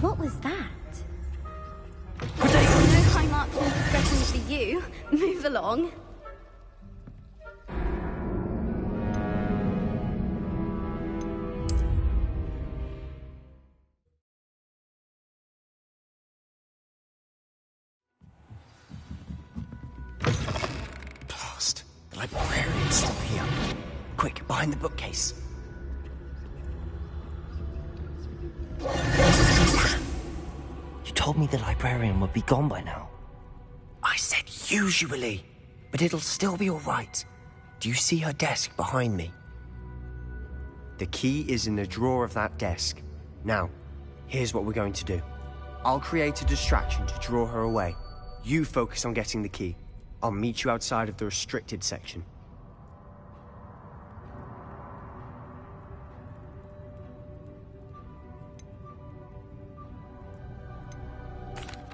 What was that? No high marks in discretion for you. Move along. Blast. The librarian's still here. Quick, behind the bookcase. You told me the librarian would be gone by now. I said usually, but it'll still be all right. Do you see her desk behind me? The key is in the drawer of that desk. Now, here's what we're going to do. I'll create a distraction to draw her away. You focus on getting the key. I'll meet you outside of the restricted section.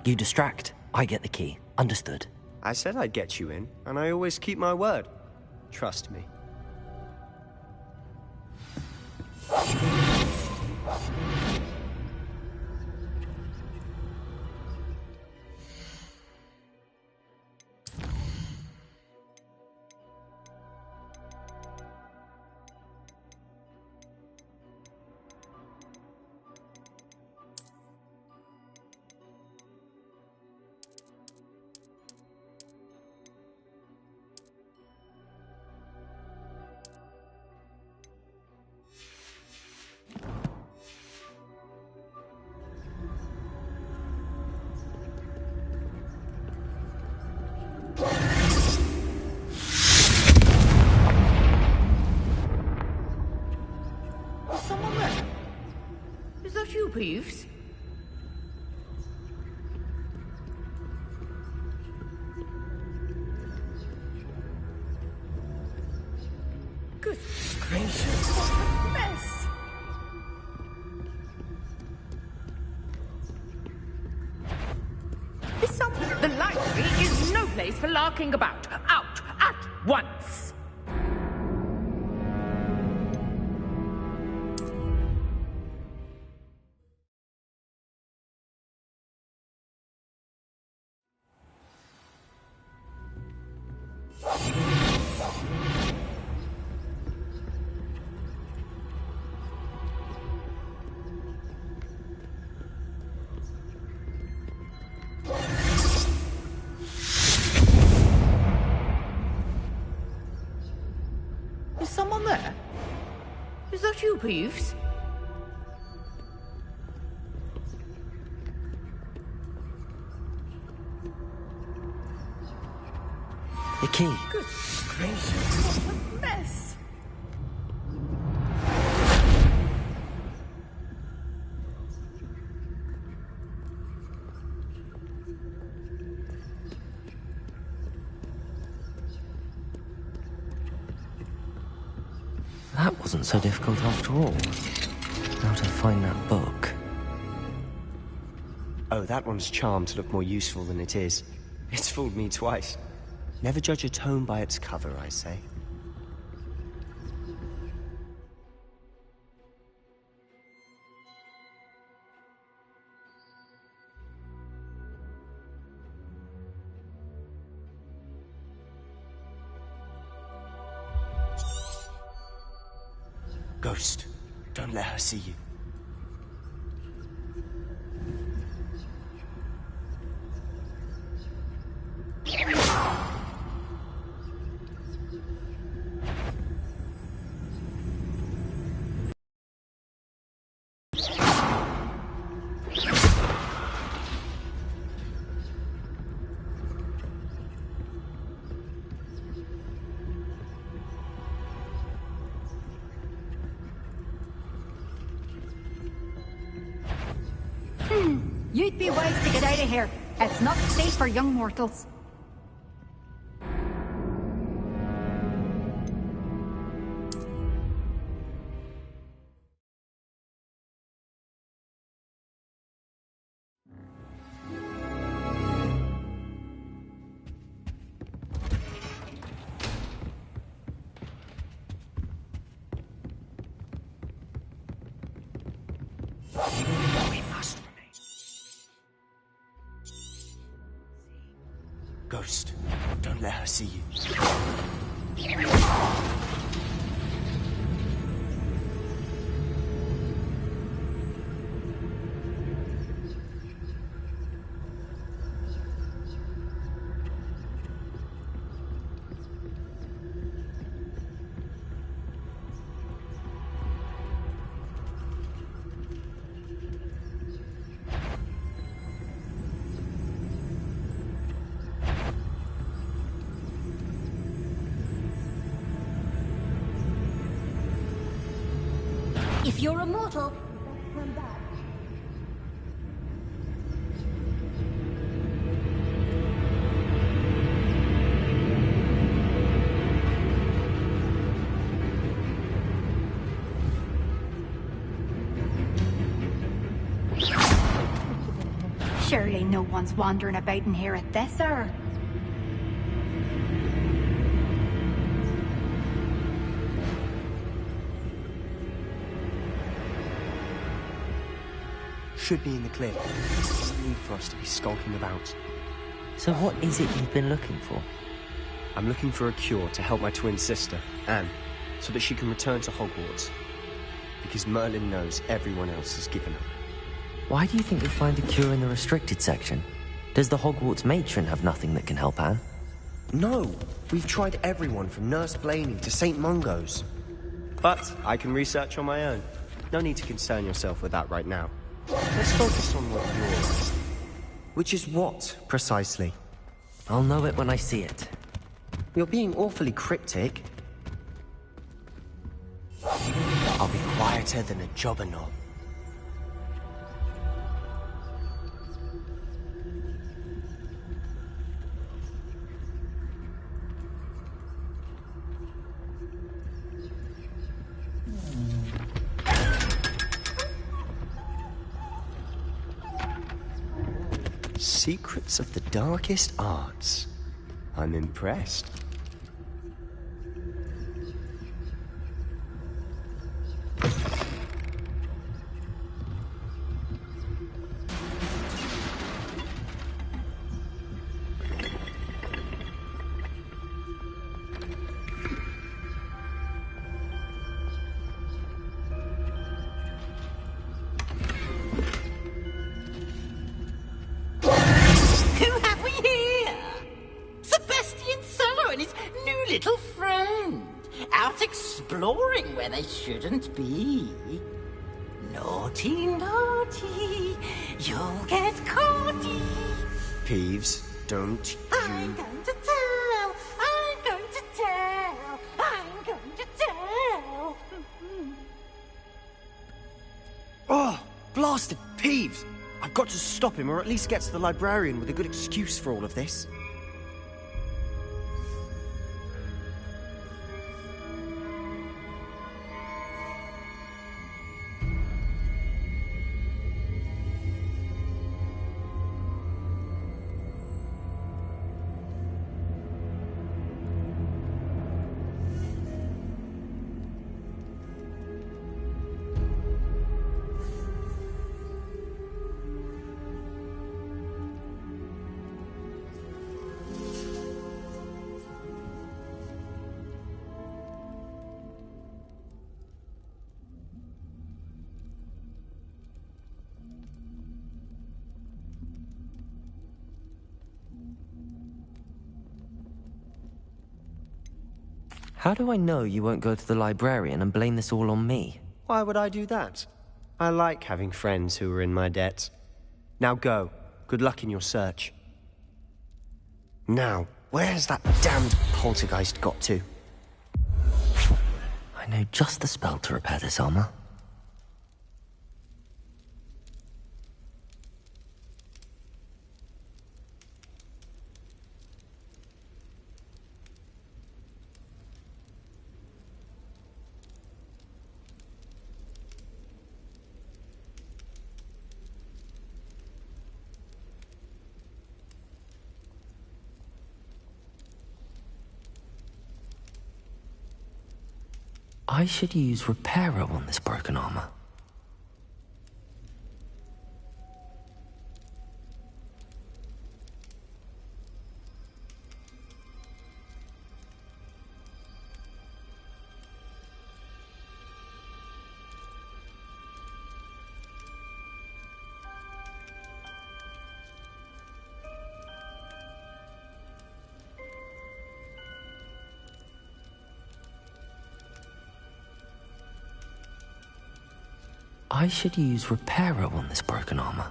You distract, I get the key. Understood. I said I'd get you in, and I always keep my word. Trust me. Peeves? Good gracious, what a mess! The library is no place for larking about. Out at once! Is someone there? Is that you, Peeves? The key. Good gracious, what a mess! That wasn't so difficult after all. How to find that book. Oh, that one's charmed to look more useful than it is. It's fooled me twice. Never judge a tome by its cover, I say. Ghost, don't let her see you. You'd be wise to get out of here. It's not safe for young mortals. We must remain. see you. If you're a mortal, come back. Surely no one's wandering about in here at this hour. Should be in the clear. There's no need for us to be skulking about. So what is it you've been looking for? I'm looking for a cure to help my twin sister, Anne, so that she can return to Hogwarts. Because Merlin knows everyone else has given up. Why do you think you'll find a cure in the restricted section? Does the Hogwarts matron have nothing that can help Anne? No! We've tried everyone from Nurse Blaney to St. Mungo's. But I can research on my own. No need to concern yourself with that right now. Let's focus on what you're asking. Which is what, precisely? I'll know it when I see it. You're being awfully cryptic. I'll be quieter than a jobberknoll. Secrets of the darkest arts. I'm impressed. Exploring where they shouldn't be. Naughty, naughty, you'll get caughty. Peeves, don't you... I'm going to tell, I'm going to tell, I'm going to tell. Oh, blasted Peeves! I've got to stop him, or at least get to the librarian with a good excuse for all of this. How do I know you won't go to the librarian and blame this all on me? Why would I do that? I like having friends who are in my debt. Now go. Good luck in your search. Now, where's that damned poltergeist got to? I know just the spell to repair this armor. I should use Reparo on this broken armor. I should use Reparo on this broken armor.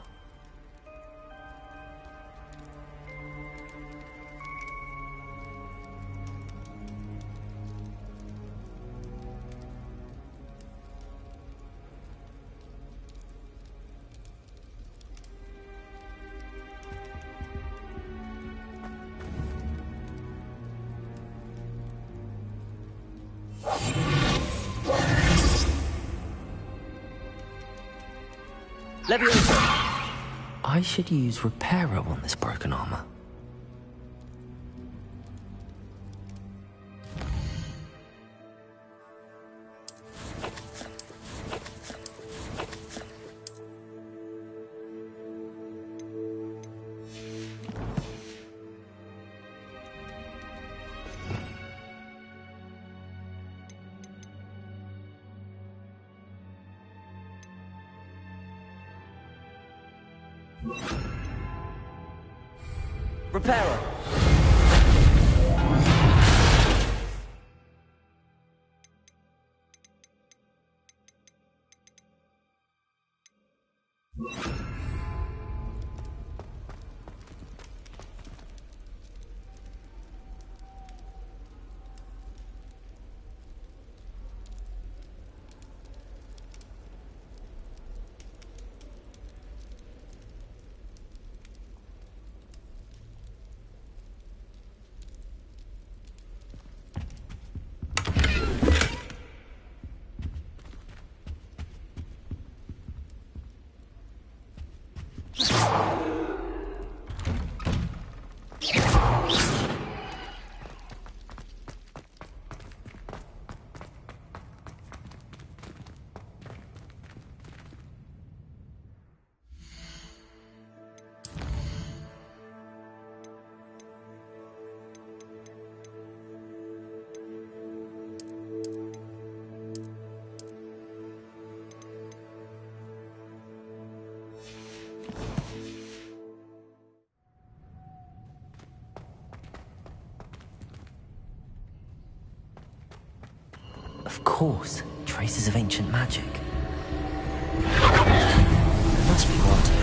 I should use Reparo on this broken armor. Reparo! Of course, traces of ancient magic. Must be wanted.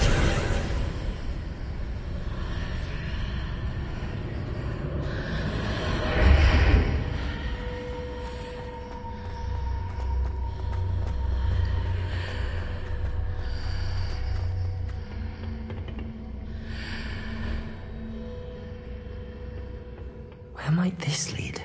Where might this lead?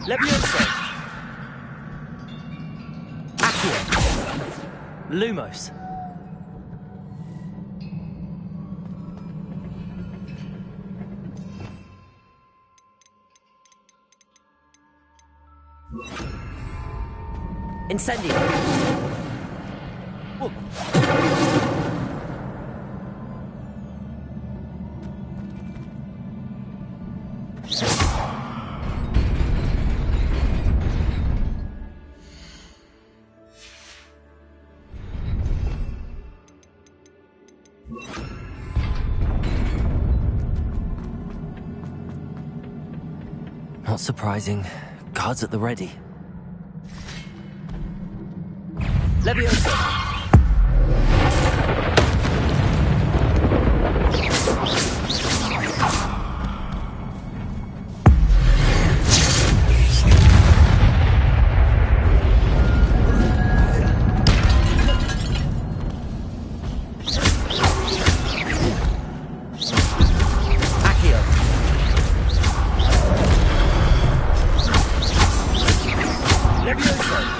Levioso! Accio! Lumos! Incendio! Whoop. Not surprising. Guards at the ready. Levioso! Levioso!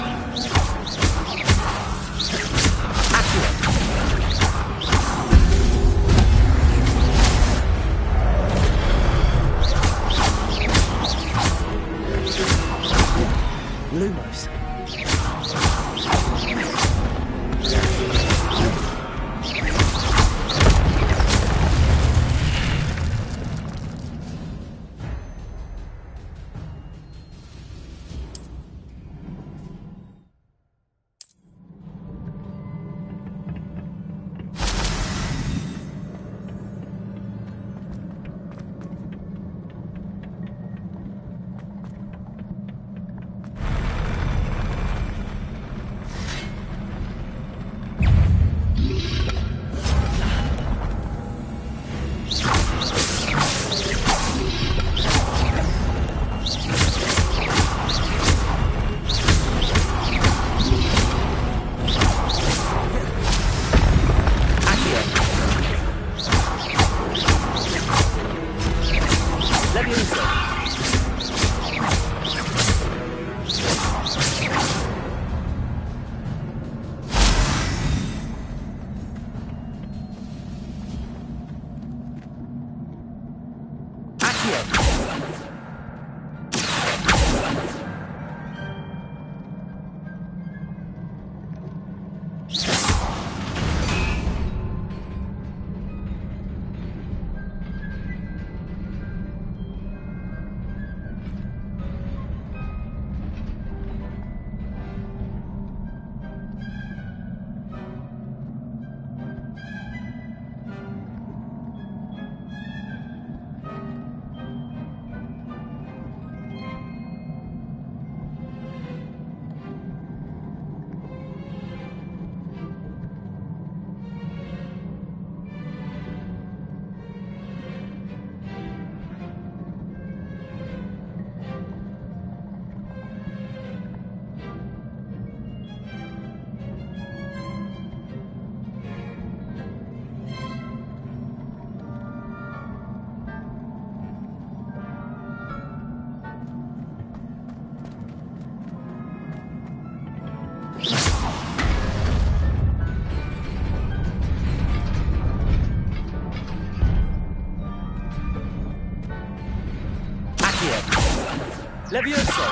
Levioso!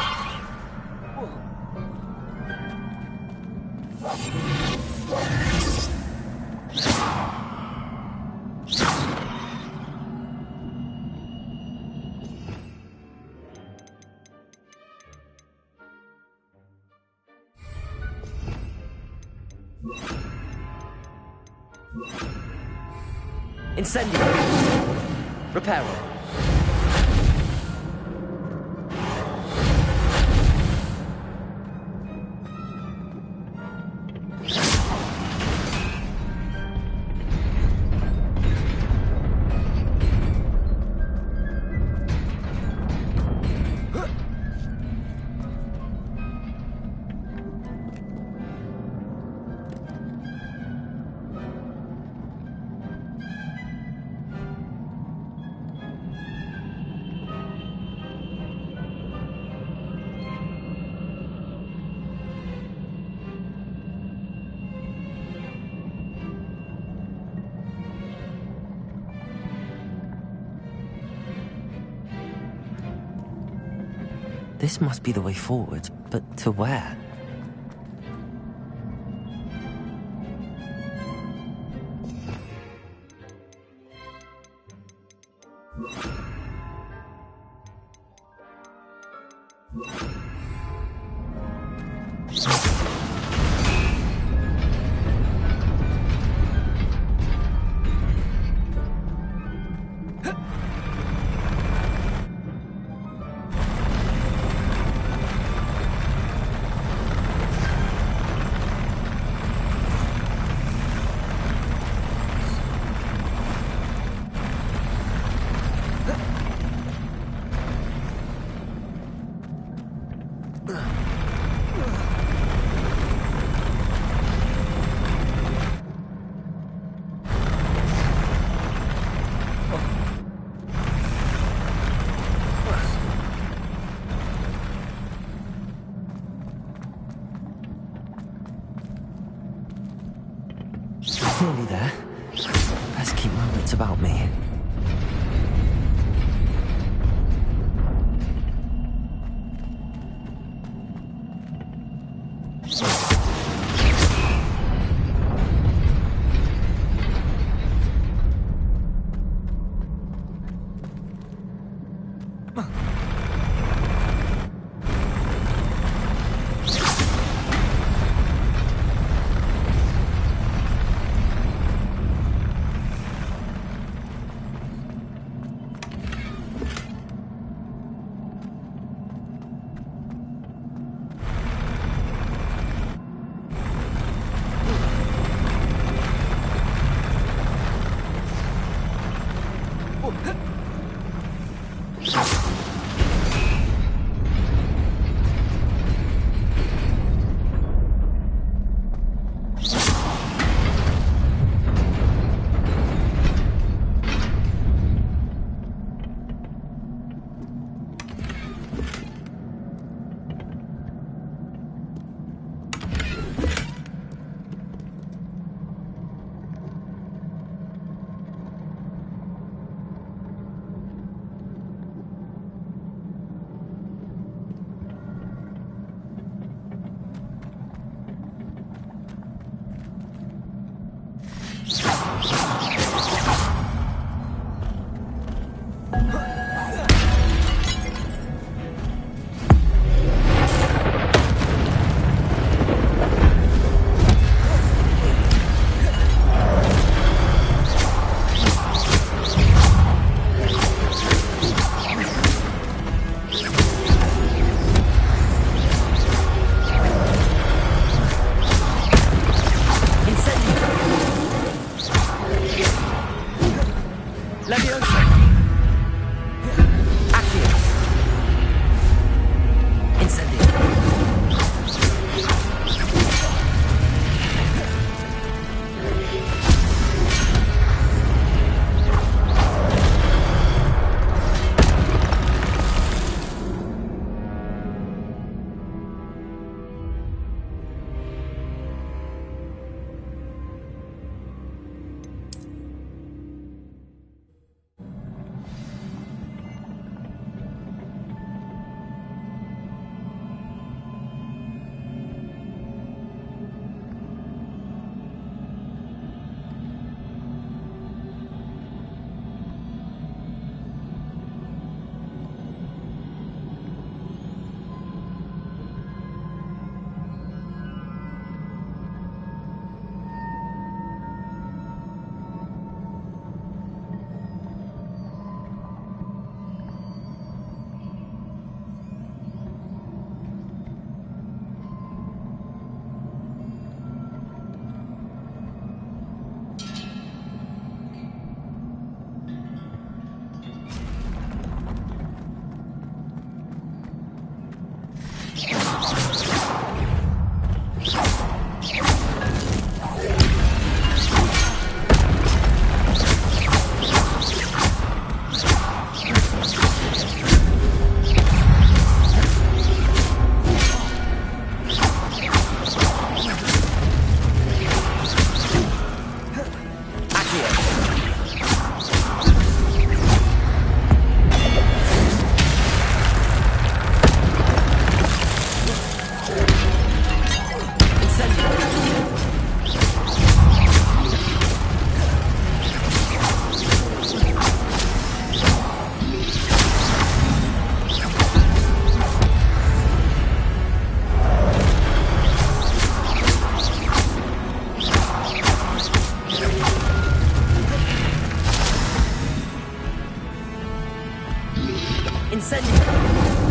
Incendio! Reparo! This must be the way forward, but to where? Nearly there. Best keep my wits about me. Incendio!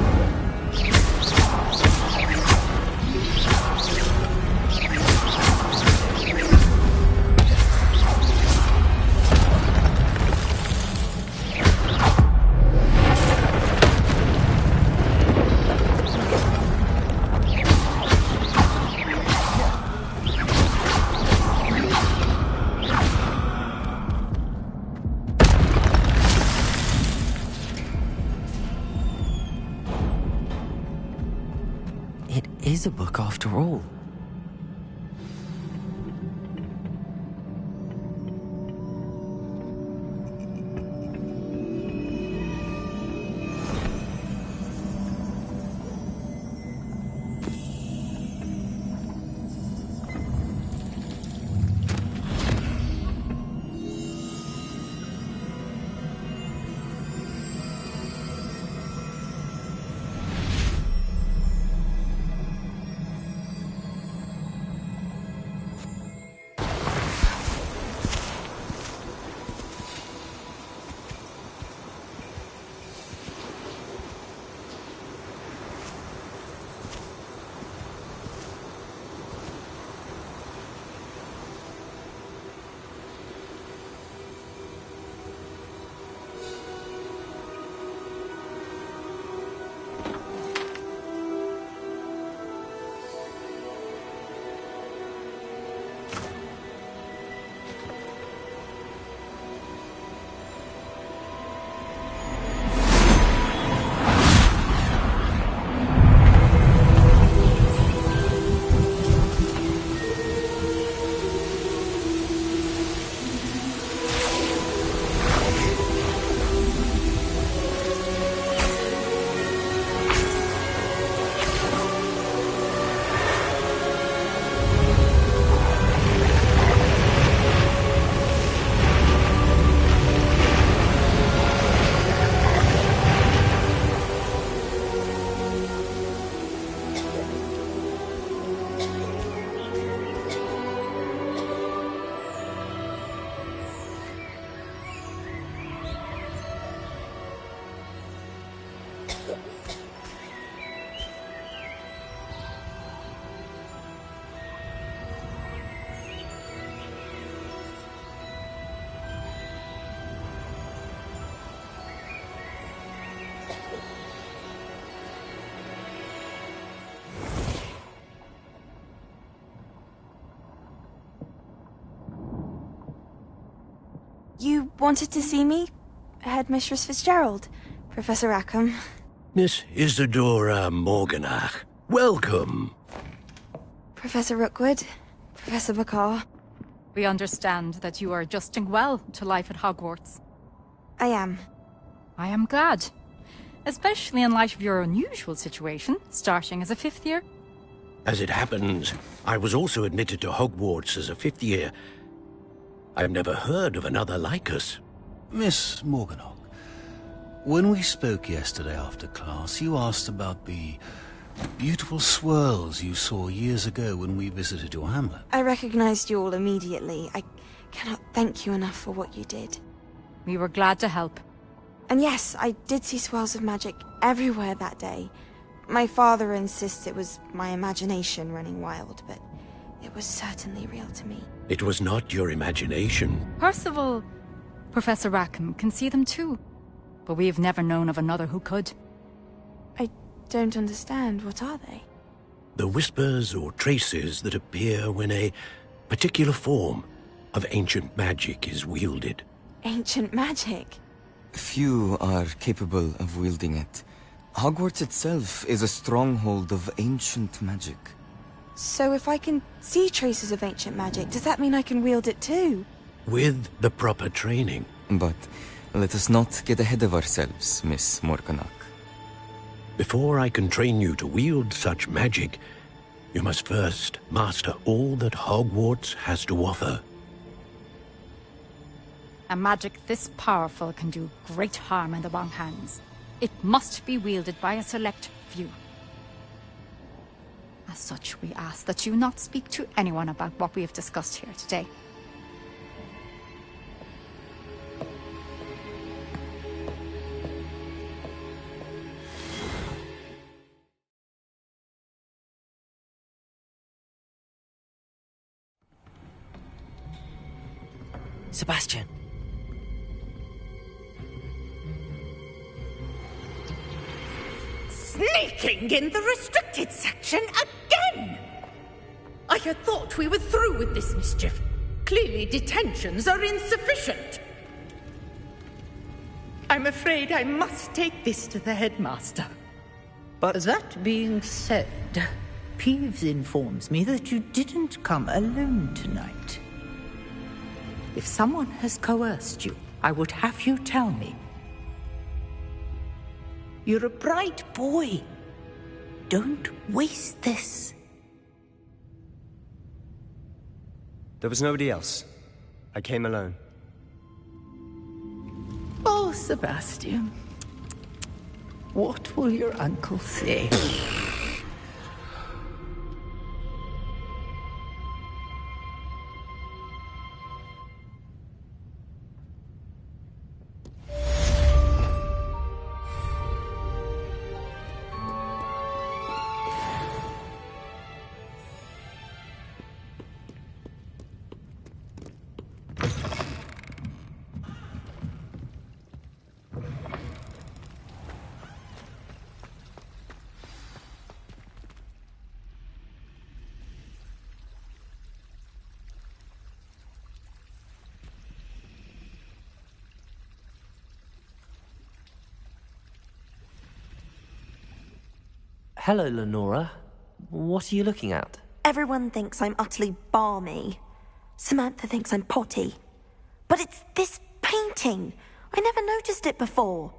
It is a book after all. You wanted to see me? Headmistress Fitzgerald? Professor Rackham? Miss Isadora Morganach, welcome. Professor Rookwood? Professor McCaw? We understand that you are adjusting well to life at Hogwarts. I am. I am glad. Especially in light of your unusual situation, starting as a 5th year. As it happens, I was also admitted to Hogwarts as a 5th year. I've never heard of another like us. Miss Morganach, when we spoke yesterday after class, you asked about the beautiful swirls you saw years ago when we visited your hamlet. I recognized you all immediately. I cannot thank you enough for what you did. We were glad to help. And yes, I did see swirls of magic everywhere that day. My father insists it was my imagination running wild, but it was certainly real to me. It was not your imagination. Percival, Professor Rackham can see them too. But we have never known of another who could. I don't understand. What are they? The whispers or traces that appear when a particular form of ancient magic is wielded. Ancient magic? Few are capable of wielding it. Hogwarts itself is a stronghold of ancient magic. So if I can see traces of ancient magic, does that mean I can wield it too? With the proper training. But let us not get ahead of ourselves, Miss Morganach. Before I can train you to wield such magic, you must first master all that Hogwarts has to offer. A magic this powerful can do great harm in the wrong hands. It must be wielded by a select few. As such, we ask that you not speak to anyone about what we have discussed here today. Sebastian. Sneaking in the restricted section again! I had thought we were through with this mischief. Clearly detentions are insufficient. I'm afraid I must take this to the headmaster. But that being said, Peeves informs me that you didn't come alone tonight. If someone has coerced you, I would have you tell me. You're a bright boy. Don't waste this. There was nobody else. I came alone. Oh, Sebastian. What will your uncle say? Hello, Lenora. What are you looking at? Everyone thinks I'm utterly balmy. Samantha thinks I'm potty. But it's this painting. I never noticed it before.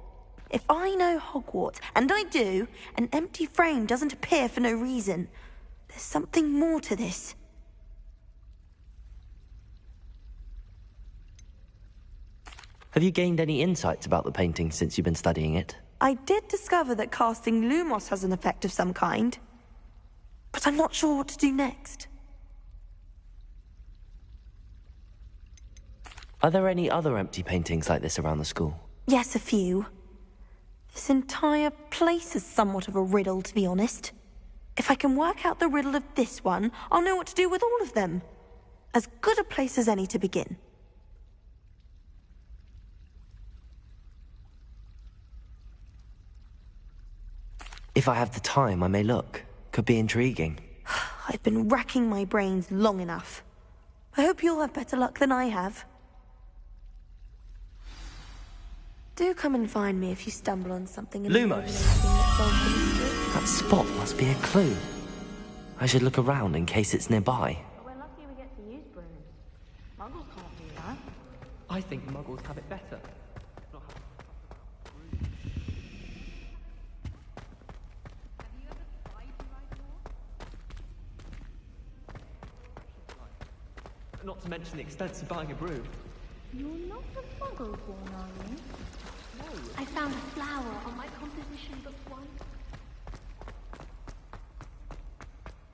If I know Hogwarts, and I do, an empty frame doesn't appear for no reason. There's something more to this. Have you gained any insights about the painting since you've been studying it? I did discover that casting Lumos has an effect of some kind. But I'm not sure what to do next. Are there any other empty paintings like this around the school? Yes, a few. This entire place is somewhat of a riddle, to be honest. If I can work out the riddle of this one, I'll know what to do with all of them. As good a place as any to begin. If I have the time, I may look. Could be intriguing. I've been racking my brains long enough. I hope you'll have better luck than I have. Do come and find me if you stumble on something. Lumos! That spot must be a clue. I should look around in case it's nearby. We're lucky we get to use brooms. Muggles can't do that. I think Muggles have it better. Not to mention the expense of buying a broom. You're not a Muggle born, are you? No. I found a flower on my composition book once.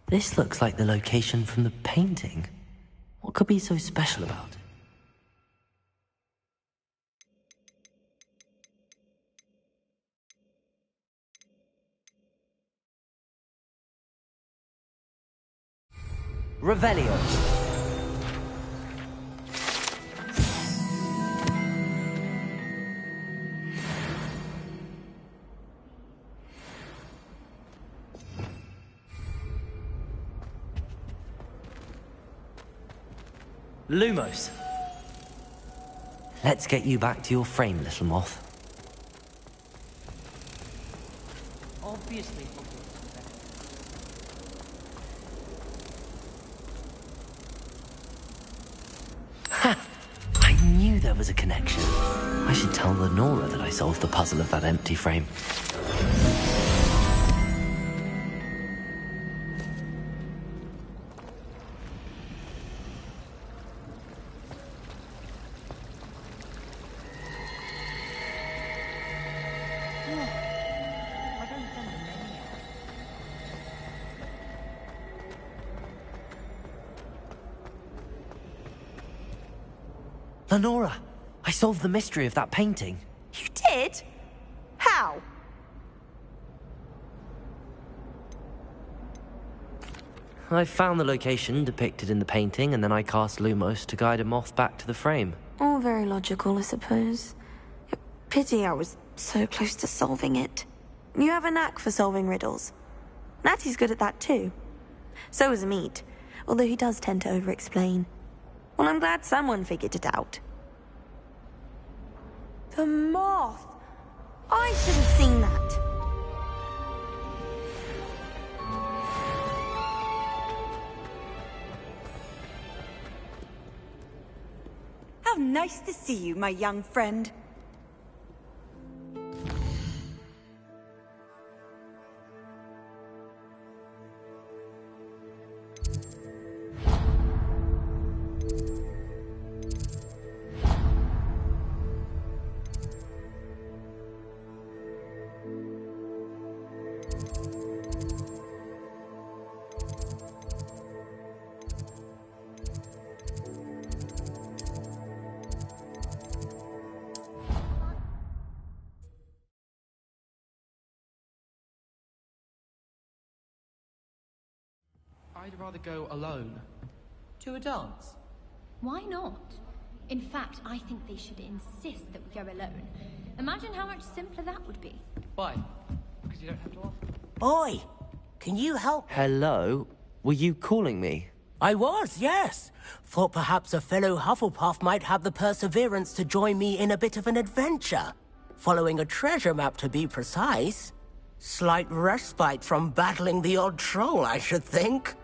This looks like the location from the painting. What could be so special about it? Revelio. Lumos. Let's get you back to your frame, little moth. Obviously. Ha! I knew there was a connection. I should tell Lenora that I solved the puzzle of that empty frame. Lenora, I solved the mystery of that painting. You did? How? I found the location depicted in the painting, and then I cast Lumos to guide a moth back to the frame. All very logical, I suppose. Pity I was so close to solving it. You have a knack for solving riddles. Natty's good at that too. So is Meat, although he does tend to over-explain. Well, I'm glad someone figured it out. The moth! I should have seen that. How nice to see you, my young friend. I'd rather go alone. To a dance? Why not? In fact, I think they should insist that we go alone. Imagine how much simpler that would be. Why? Because you don't have to ask. Oi! Can you help? Hello? Were you calling me? I was, yes. Thought perhaps a fellow Hufflepuff might have the perseverance to join me in a bit of an adventure. Following a treasure map, to be precise. Slight respite from battling the odd troll, I should think.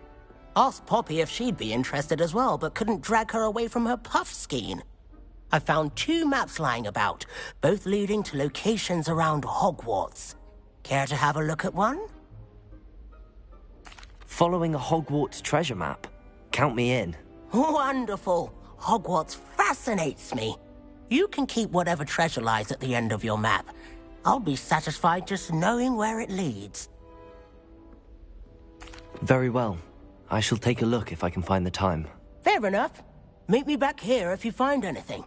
Asked Poppy if she'd be interested as well, but couldn't drag her away from her puff skein. I found 2 maps lying about, both leading to locations around Hogwarts. Care to have a look at one? Following a Hogwarts treasure map? Count me in. Wonderful. Hogwarts fascinates me. You can keep whatever treasure lies at the end of your map. I'll be satisfied just knowing where it leads. Very well. I shall take a look if I can find the time. Fair enough. Meet me back here if you find anything.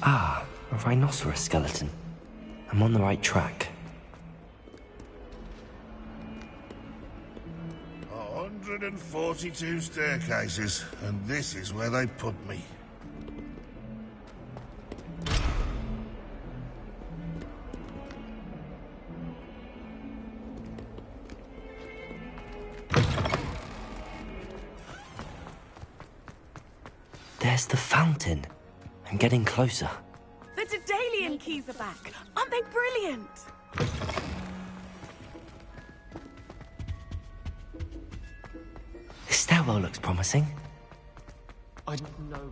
Ah, a rhinoceros skeleton. I'm on the right track. 142 staircases, and this is where they put me. There's the fountain. I'm getting closer. The Daedalian keys are back. Aren't they brilliant? This stairwell looks promising. I know.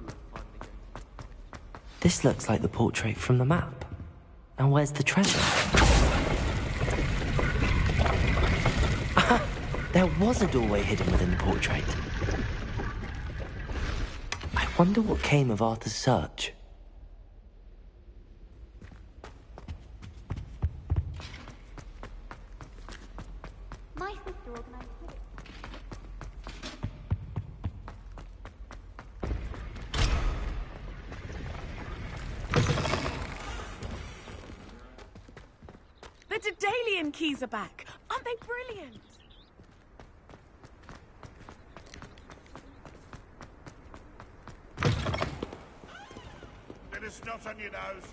This looks like the portrait from the map. Now where's the treasure? There was a doorway hidden within the portrait. I wonder what came of Arthur's search. My sister organized it. The Daedalian keys are back. Aren't they brilliant? Bit of snot on your nose.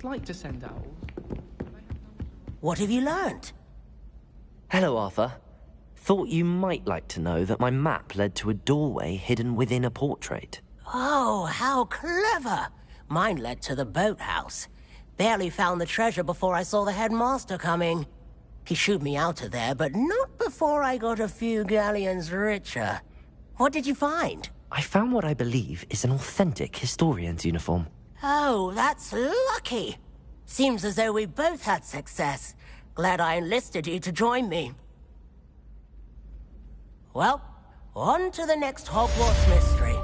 I'd like to send owls. What have you learnt? Hello, Arthur. Thought you might like to know that my map led to a doorway hidden within a portrait. Oh, how clever! Mine led to the boathouse. Barely found the treasure before I saw the headmaster coming. He shooed me out of there, but not before I got a few galleons richer. What did you find? I found what I believe is an authentic historian's uniform. Oh, that's lucky. Seems as though we both had success. Glad I enlisted you to join me. Well, on to the next Hogwarts mystery.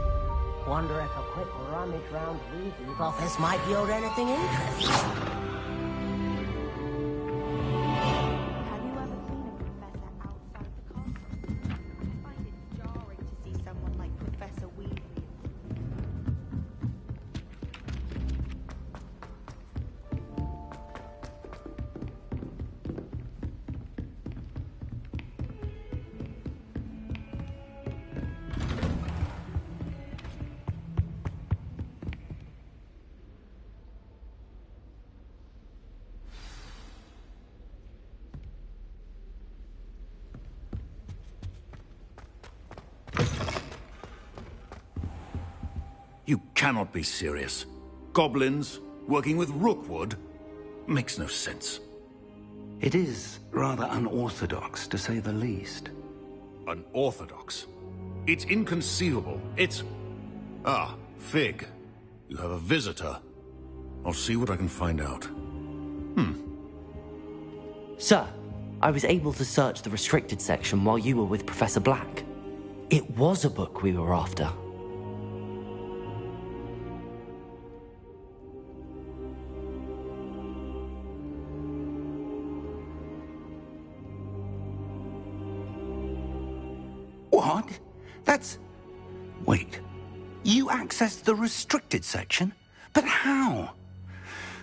Wonder if a quick rummage round Weasley's office might yield anything interesting. Have you ever seen a professor outside the castle? I find it jarring to see someone like Professor Weasley. You cannot be serious. Goblins working with Rookwood? Makes no sense. It is rather unorthodox, to say the least. Unorthodox? It's inconceivable. It's... Ah, Fig. You have a visitor. I'll see what I can find out. Sir, I was able to search the restricted section while you were with Professor Black. It was a book we were after. What? That's... Wait. You accessed the restricted section? But how?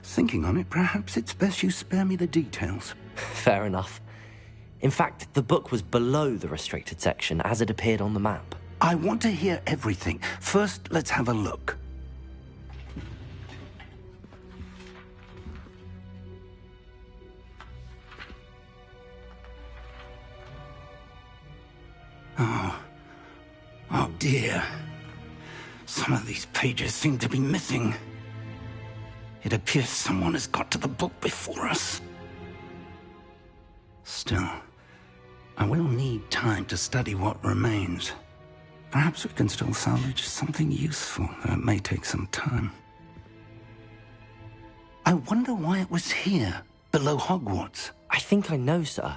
Thinking on it, perhaps it's best you spare me the details. Fair enough. In fact, the book was below the restricted section as it appeared on the map. I want to hear everything. First, let's have a look. Oh dear. Some of these pages seem to be missing. It appears someone has got to the book before us. Still, I will need time to study what remains. Perhaps we can still salvage something useful, though it may take some time. I wonder why it was here, below Hogwarts. I think I know, sir.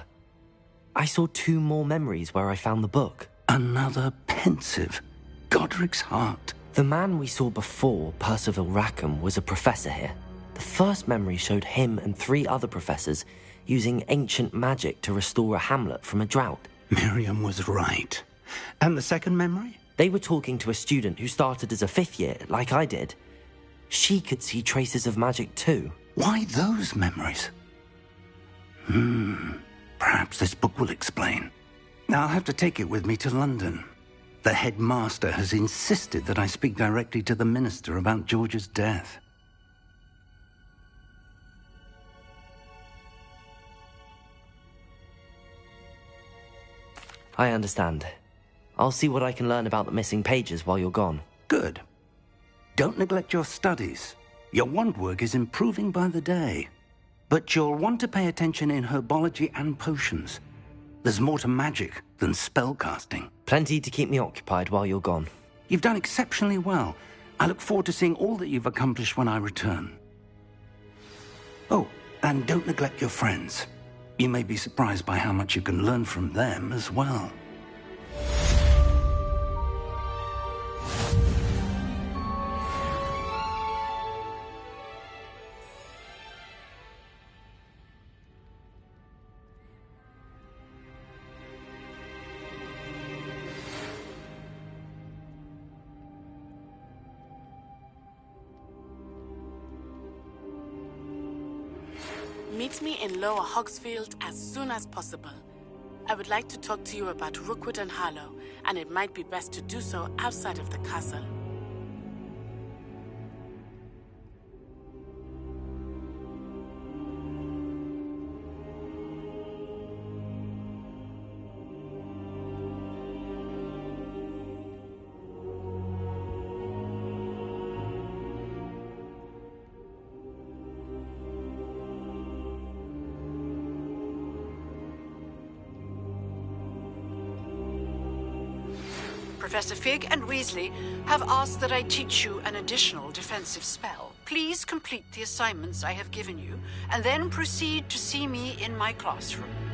I saw 2 more memories where I found the book. Another pensive. Godric's heart. The man we saw before, Percival Rackham, was a professor here. The first memory showed him and 3 other professors using ancient magic to restore a hamlet from a drought. Miriam was right. And the second memory? They were talking to a student who started as a 5th year, like I did. She could see traces of magic too. Why those memories? Perhaps this book will explain. I'll have to take it with me to London. The headmaster has insisted that I speak directly to the minister about George's death. I understand. I'll see what I can learn about the missing pages while you're gone. Good. Don't neglect your studies. Your wand work is improving by the day. But you'll want to pay attention in herbology and potions. There's more to magic than spellcasting. Plenty to keep me occupied while you're gone. You've done exceptionally well. I look forward to seeing all that you've accomplished when I return. Oh, and don't neglect your friends. You may be surprised by how much you can learn from them as well. Meet me in Lower Hogsfield as soon as possible. I would like to talk to you about Rookwood and Harlow, and it might be best to do so outside of the castle. Professor Fig and Weasley have asked that I teach you an additional defensive spell. Please complete the assignments I have given you, and then proceed to see me in my classroom.